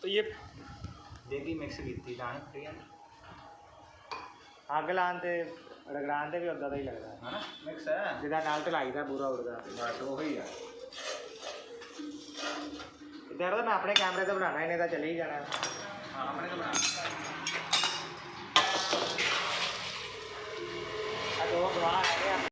तो ये देगी मिक्स की थी फ्री अग लाने ते रगड़ाने भी उदा ही लगता है ना मिक्स है जिदा नाल तो लगता पूरा उड़ता बस वही है इधर तो मैं अपने कैमरे तो बनाना ही नहीं तो चले ही जाना हाँ अपने तो बनाना दो गवाह है